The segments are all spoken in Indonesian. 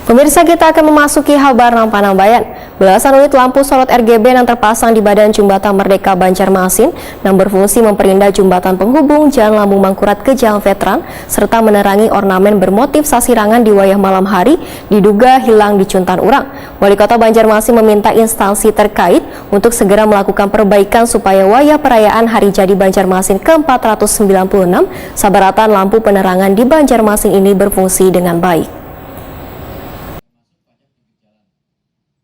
Pemirsa, kita akan memasuki Habarnam Panambayan. Belasan unit lampu sorot RGB yang terpasang di badan Jembatan Merdeka Banjarmasin yang berfungsi memperindah jembatan penghubung Jalan Lambung Mangkurat ke Jalan Veteran serta menerangi ornamen bermotif sasirangan di wayah malam hari diduga hilang di Cuntan Urang. Wali Kota Banjarmasin meminta instansi terkait untuk segera melakukan perbaikan supaya wayah perayaan Hari Jadi Banjarmasin ke-496 sabaratan lampu penerangan di Banjarmasin ini berfungsi dengan baik.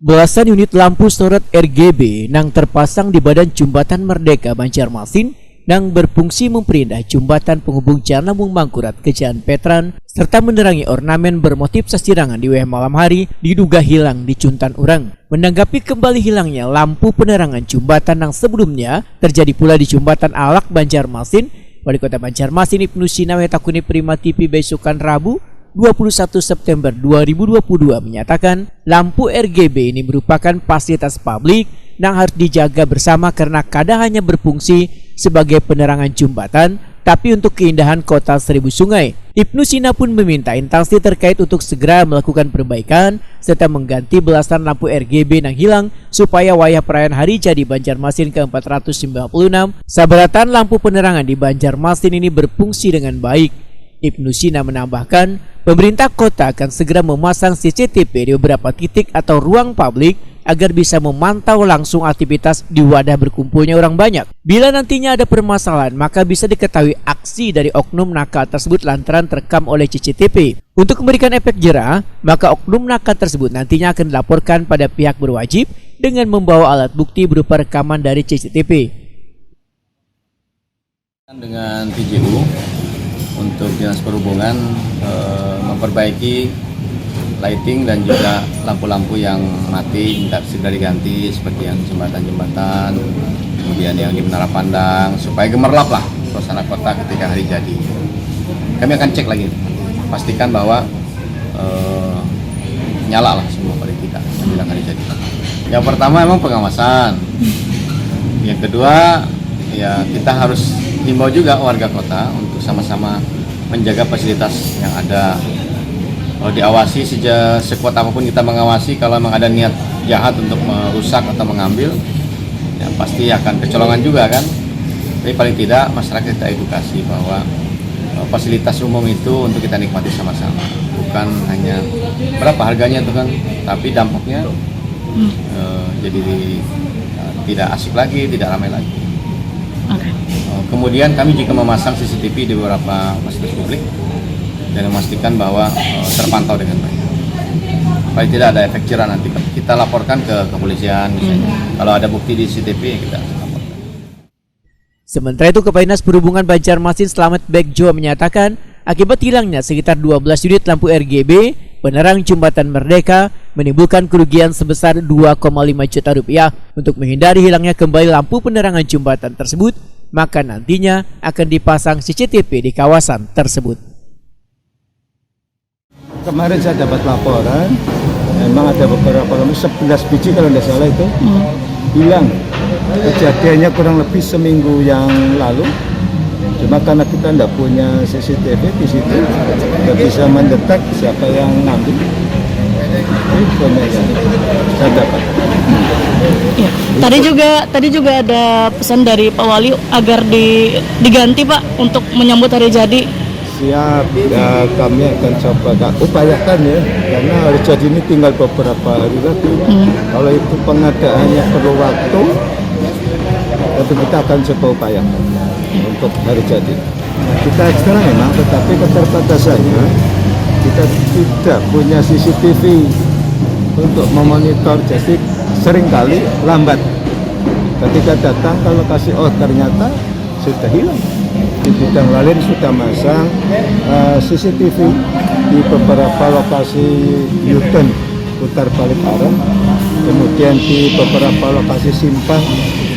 Belasan unit lampu sorot RGB yang terpasang di badan Jembatan Merdeka Banjarmasin yang berfungsi memperindah jembatan penghubung Jalan Lambung Mangkurat ke Jalan Veteran serta menerangi ornamen bermotif sasirangan di wayah malam hari diduga hilang di Cuntan Urang. Menanggapi kembali hilangnya lampu penerangan jembatan yang sebelumnya terjadi pula di Jembatan Alak Banjarmasin, Wali Kota Banjarmasin Ibnu Sina Wetakuni Prima TV besokan Rabu 21 September 2022 menyatakan lampu RGB ini merupakan fasilitas publik yang harus dijaga bersama karena kadang hanya berfungsi sebagai penerangan jembatan tapi untuk keindahan kota seribu sungai. Ibnu Sina pun meminta instansi terkait untuk segera melakukan perbaikan serta mengganti belasan lampu RGB yang hilang supaya wayah perayaan Hari Jadi Banjarmasin ke-496 sabaratan lampu penerangan di Banjarmasin ini berfungsi dengan baik. Ibnu Sina menambahkan, pemerintah kota akan segera memasang CCTV di beberapa titik atau ruang publik agar bisa memantau langsung aktivitas di wadah berkumpulnya orang banyak. Bila nantinya ada permasalahan, maka bisa diketahui aksi dari oknum nakal tersebut lantaran terekam oleh CCTV. Untuk memberikan efek jera, maka oknum nakal tersebut nantinya akan dilaporkan pada pihak berwajib dengan membawa alat bukti berupa rekaman dari CCTV. Dengan PJU untuk Dinas Perhubungan memperbaiki lighting dan juga lampu-lampu yang mati minta segera diganti seperti yang jembatan-jembatan, kemudian yang di Menara Pandang supaya gemerlap lah suasana kota ketika hari jadi. Kami akan cek lagi, pastikan bahwa nyala lah semua pada kita menjelang hari jadi. Yang pertama emang pengawasan, yang kedua ya kita harus himbau juga warga kota untuk sama-sama menjaga fasilitas yang ada. Kalau diawasi sekuat apapun kita mengawasi, kalau memang ada niat jahat untuk merusak atau mengambil, ya pasti akan kecolongan juga kan. Tapi paling tidak masyarakat kita edukasi bahwa fasilitas umum itu untuk kita nikmati sama-sama, bukan hanya berapa harganya itu kan, tapi dampaknya jadi tidak asik lagi, tidak ramai lagi. Kemudian kami juga memasang CCTV di beberapa fasilitas publik dan memastikan bahwa terpantau dengan baik. Supaya tidak ada efek jera nanti kita laporkan ke kepolisian misalnya. Kalau ada bukti di CCTV kita laporkan. Sementara itu Kepala Dinas Perhubungan Banjarmasin Slamet Bekjo menyatakan akibat hilangnya sekitar 12 unit lampu RGB penerang Jembatan Merdeka menimbulkan kerugian sebesar 2,5 juta rupiah. Untuk menghindari hilangnya kembali lampu penerangan jembatan tersebut, maka nantinya akan dipasang CCTV di kawasan tersebut. Kemarin saya dapat laporan, memang ada beberapa lampu 11 biji kalau tidak salah itu hilang. Kejadiannya kurang lebih seminggu yang lalu. Cuma karena kita tidak punya CCTV di situ, tidak bisa mendetek siapa yang ngambil. Itu yang saya dapat. Ya, tadi juga ada pesan dari Pak Wali agar diganti Pak untuk menyambut hari jadi. Siap, ya kami akan coba upayakan ya, karena hari jadi ini tinggal beberapa hari lagi. Kalau itu pengadaannya perlu waktu, tapi kita akan coba upayakan untuk hari jadi. Nah, kita ekstra memang, tetapi keterbatasannya kita tidak punya CCTV untuk memonitor, jadi seringkali lambat. Ketika datang ke lokasi, oh ternyata sudah hilang. Di bidang lain sudah masang CCTV di beberapa lokasi U-turn putar balik arah, kemudian di beberapa lokasi simpang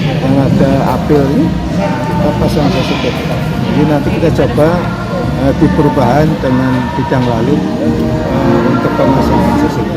yang ada apel ini kita pasang CCTV. Jadi nanti kita coba di perubahan dengan bidang lain untuk pemasangan CCTV.